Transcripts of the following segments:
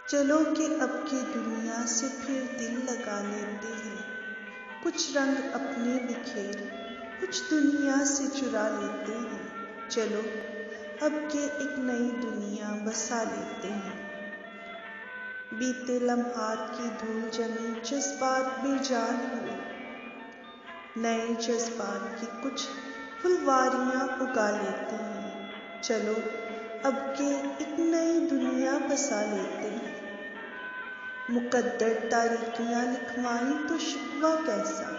چلو کہ اب کی دنیا سے پھر دل لگا لیتے ہیں، کچھ رنگ اپنے بکھیر کچھ دنیا سے چرا لیتے ہیں۔ چلو اب کے ایک نئی دنیا بسا لیتے ہیں۔ بیتے لمحات کی دھول جمی جذبات بے جان ہوئے، نئے جذبات کی کچھ پھلواریاں اگا لیتے ہیں۔ چلو اب کے ایک نئی دنیا بسا لیتے ہیں۔ مقدر تاریکیاں لکھوائیں تو شکوہ کیسا،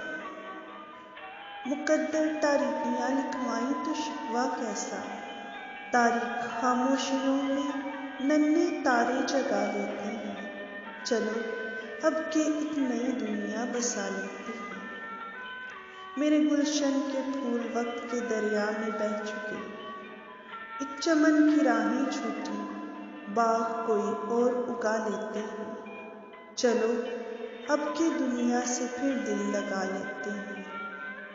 مقدر تاریکیاں لکھوائیں تو شکوہ کیسا، تاریک خاموشیوں میں ننھے تارے جگا لیتے ہیں۔ چلو اب کے ایک نئی دنیا بسا لیتے ہیں۔ میرے گلشن کے پھول وقت کے دریا میں بہہ چکے، ایک چمن کی راہیں چھوٹی باغ کوئی اور اگا لیتے ہیں۔ چلو اب کی دنیا سے پھر دل لگا لیتے ہیں،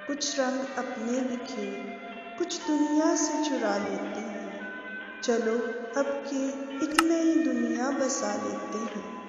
کچھ رنگ اپنے بکھیر کچھ دنیا سے چرا لیتے ہیں۔ چلو اب کے ایک نئی دنیا بسا لیتے ہیں۔